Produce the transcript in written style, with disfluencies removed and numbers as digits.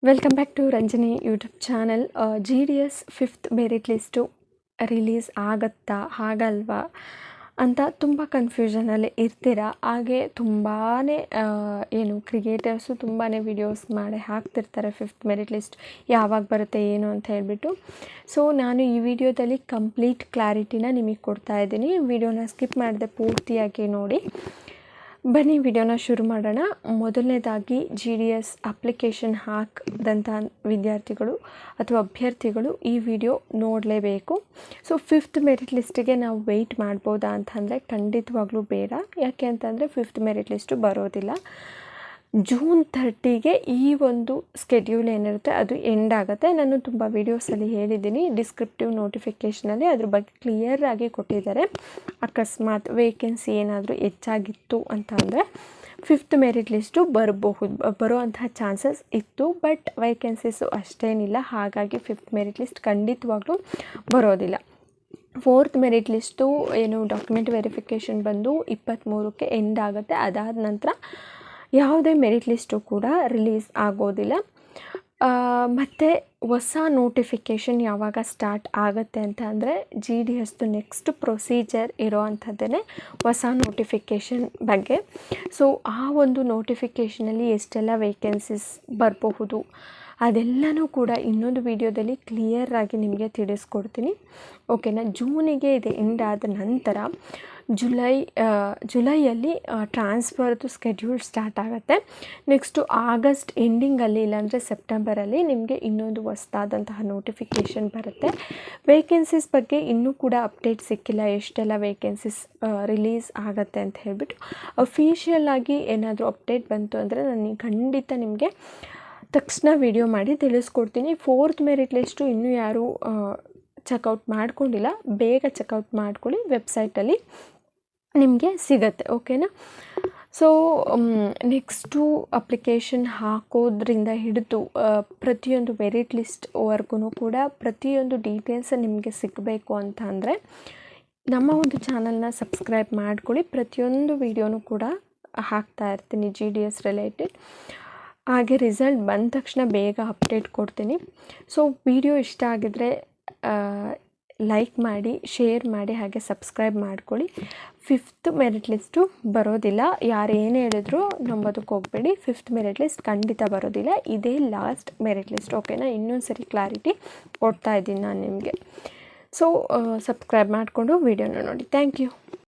Welcome back to Ranjani YouTube channel. GDS 5th merit list release ಆಗತ್ತಾ ಆಗಲ್ವಾ ಅಂತ ತುಂಬ ಕನ್ಫ್ಯೂಷನಲ್ಲಿ ಇರ್ತೀರ. ಹಾಗೆ ತುಂಬಾ ಕ್ರಿಯೇಟರ್ಸು ತುಂಬಾ ವಿಡಿಯೋಸ್ ಮಾಡಿ ಹಾಕ್ತಿರ್ತಾರೆ 5th ಮೆರಿಟ್ ಲಿಸ್ಟ್ ಯಾವಾಗ ಬರುತ್ತೆ ಏನು ಅಂತ ಹೇಳ್ಬಿಟ್ಟು. ಸೊ ನಾನು ಈ ವಿಡಿಯೋದಲ್ಲಿ ಕಂಪ್ಲೀಟ್ ಕ್ಲಾರಿಟಿನ ನಿಮಗೆ ಕೊಡ್ತಾ ಇದ್ದೀನಿ. ವಿಡಿಯೋನ ಸ್ಕಿಪ್ ಮಾಡದೆ ಪೂರ್ತಿಯಾಗಿ ನೋಡಿ. ಬನ್ನಿ ವಿಡಿಯೋನ ಶುರು ಮಾಡೋಣ. ಮೊದಲನೇದಾಗಿ GDS ಅಪ್ಲಿಕೇಶನ್ ಹಾಕಿದಂಥ ವಿದ್ಯಾರ್ಥಿಗಳು ಅಥವಾ ಅಭ್ಯರ್ಥಿಗಳು ಈ ವಿಡಿಯೋ ನೋಡಲೇಬೇಕು. ಸೊ 5th ಮೆರಿಟ್ ಲಿಸ್ಟಿಗೆ ನಾವು ವೆಯ್ಟ್ ಮಾಡ್ಬೋದಾ ಅಂತಂದರೆ ಖಂಡಿತವಾಗ್ಲೂ ಬೇಡ. ಯಾಕೆ ಅಂತಂದರೆ 5th ಮೆರಿಟ್ ಲಿಸ್ಟು ಬರೋದಿಲ್ಲ. ಜೂನ್ 30ಗೆ ಈ ಒಂದು ಸ್ಕೆಡ್ಯೂಲ್ ಏನಿರುತ್ತೆ ಅದು ಎಂಡ್ ಆಗುತ್ತೆ. ನಾನು ತುಂಬ ವೀಡಿಯೋಸಲ್ಲಿ ಹೇಳಿದ್ದೀನಿ, ಡಿಸ್ಕ್ರಿಪ್ಟಿವ್ ನೋಟಿಫಿಕೇಷನಲ್ಲಿ ಅದ್ರ ಬಗ್ಗೆ ಕ್ಲಿಯರಾಗಿ ಕೊಟ್ಟಿದ್ದಾರೆ. ಅಕಸ್ಮಾತ್ ವೇಕೆನ್ಸಿ ಏನಾದರೂ ಹೆಚ್ಚಾಗಿತ್ತು ಅಂತ ಅಂದರೆ 5th ಮೆರಿಟ್ ಲಿಸ್ಟು ಬರುವಂತಹ ಚಾನ್ಸಸ್ ಇತ್ತು. ಬಟ್ ವೇಕೆನ್ಸೀಸು ಅಷ್ಟೇನಿಲ್ಲ, ಹಾಗಾಗಿ 5th ಮೆರಿಟ್ ಲಿಸ್ಟ್ ಖಂಡಿತವಾಗ್ಲೂ ಬರೋದಿಲ್ಲ. 4th merit list document verification ಬಂದು 23ಕ್ಕೆ ಎಂಡ್ ಆಗುತ್ತೆ. ಅದಾದ ನಂತರ ಯಾವುದೇ ಮೆರಿಟ್ ಲಿಸ್ಟು ಕೂಡ ರಿಲೀಸ್ ಆಗೋದಿಲ್ಲ. ಮತ್ತು ಹೊಸ ನೋಟಿಫಿಕೇಷನ್ ಯಾವಾಗ ಸ್ಟಾರ್ಟ್ ಆಗುತ್ತೆ ಅಂತ ಅಂದರೆ GDSದು ನೆಕ್ಸ್ಟ್ ಪ್ರೊಸೀಜರ್ ಇರೋ ಅಂಥದ್ದೇ ಹೊಸ ನೋಟಿಫಿಕೇಷನ್ ಬಗ್ಗೆ. ಸೊ ಆ ಒಂದು ನೋಟಿಫಿಕೇಷನಲ್ಲಿ ಎಷ್ಟೆಲ್ಲ ವೇಕೆನ್ಸೀಸ್ ಬರಬಹುದು ಅದೆಲ್ಲನೂ ಕೂಡ ಇನ್ನೊಂದು ವಿಡಿಯೋದಲ್ಲಿ ಕ್ಲಿಯರಾಗಿ ನಿಮಗೆ ತಿಳಿಸ್ಕೊಡ್ತೀನಿ, ಓಕೆನಾ. ಜೂನಿಗೆ ಇದು ಎಂಡ್ ಆದ ನಂತರ ಜುಲೈಯಲ್ಲಿ ಟ್ರಾನ್ಸ್ಫರ್ದು ಸ್ಕೆಡ್ಯೂಲ್ ಸ್ಟಾರ್ಟ್ ಆಗುತ್ತೆ. ನೆಕ್ಸ್ಟು ಆಗಸ್ಟ್ ಎಂಡಿಂಗಲ್ಲಿ ಇಲ್ಲಾಂದರೆ ಸೆಪ್ಟೆಂಬರಲ್ಲಿ ನಿಮಗೆ ಇನ್ನೊಂದು ಹೊಸದಾದಂತಹ ನೋಟಿಫಿಕೇಷನ್ ಬರುತ್ತೆ. ವೇಕೆನ್ಸೀಸ್ ಬಗ್ಗೆ ಇನ್ನೂ ಕೂಡ ಅಪ್ಡೇಟ್ ಸಿಕ್ಕಿಲ್ಲ, ಎಷ್ಟೆಲ್ಲ ವೇಕೆನ್ಸೀಸ್ ರಿಲೀಸ್ ಆಗುತ್ತೆ ಅಂತ ಹೇಳ್ಬಿಟ್ಟು. ಅಫಿಷಿಯಲ್ ಆಗಿ ಏನಾದರೂ ಅಪ್ಡೇಟ್ ಬಂತು ಅಂದರೆ ನಾನು ಖಂಡಿತ ನಿಮಗೆ ತಕ್ಷಣ ವಿಡಿಯೋ ಮಾಡಿ ತಿಳಿಸ್ಕೊಡ್ತೀನಿ. 4th ಮೆರಿಟ್ ಲಿಸ್ಟು ಇನ್ನೂ ಯಾರೂ ಚೆಕ್ಔಟ್ ಮಾಡ್ಕೊಂಡಿಲ್ಲ, ಬೇಗ ಚೆಕ್ಔಟ್ ಮಾಡ್ಕೊಳ್ಳಿ, ವೆಬ್ಸೈಟಲ್ಲಿ ನಿಮಗೆ ಸಿಗತ್ತೆ, ಓಕೆನಾ. ಸೊ ನೆಕ್ಸ್ಟು ಅಪ್ಲಿಕೇಶನ್ ಹಾಕೋದ್ರಿಂದ ಹಿಡಿದು ಪ್ರತಿಯೊಂದು ಮೆರಿಟ್ ಲಿಸ್ಟ್ವರೆಗೂ ಕೂಡ ಪ್ರತಿಯೊಂದು ಡೀಟೇಲ್ಸ್ ನಿಮಗೆ ಸಿಗಬೇಕು ಅಂತ ಅಂದರೆ ನಮ್ಮ ಒಂದು ಚಾನಲ್ನ ಸಬ್ಸ್ಕ್ರೈಬ್ ಮಾಡ್ಕೊಳ್ಳಿ. ಪ್ರತಿಯೊಂದು ವಿಡಿಯೋನೂ ಕೂಡ ಹಾಕ್ತಾ ಇರ್ತೀನಿ GDS ರಿಲೇಟೆಡ್. ಹಾಗೆ ರಿಸಲ್ಟ್ ಬಂದ ತಕ್ಷಣ ಬೇಗ ಅಪ್ಡೇಟ್ ಕೊಡ್ತೀನಿ. ಸೊ ವಿಡಿಯೋ ಇಷ್ಟ ಆಗಿದ್ರೆ ಲೈಕ್ ಮಾಡಿ, ಶೇರ್ ಮಾಡಿ, ಹಾಗೆ ಸಬ್ಸ್ಕ್ರೈಬ್ ಮಾಡ್ಕೊಳ್ಳಿ. 5th ಮೆರಿಟ್ ಲಿಸ್ಟು ಬರೋದಿಲ್ಲ, ಯಾರು ಏನು ಹೇಳಿದ್ರು ನಂಬೋದಕ್ಕೆ ಹೋಗಬೇಡಿ. 5th ಮೆರಿಟ್ ಲಿಸ್ಟ್ ಖಂಡಿತ ಬರೋದಿಲ್ಲ, ಇದೇ ಲಾಸ್ಟ್ ಮೆರಿಟ್ ಲಿಸ್ಟ್, ಓಕೆನಾ. ಇನ್ನೊಂದು ಸರಿ ಕ್ಲಾರಿಟಿ ಕೊಡ್ತಾ ಇದ್ದೀನಿ ನಾನು ನಿಮಗೆ. ಸೊ ಸಬ್ಸ್ಕ್ರೈಬ್ ಮಾಡಿಕೊಂಡು ವಿಡಿಯೋನ ನೋಡಿ. Thank you.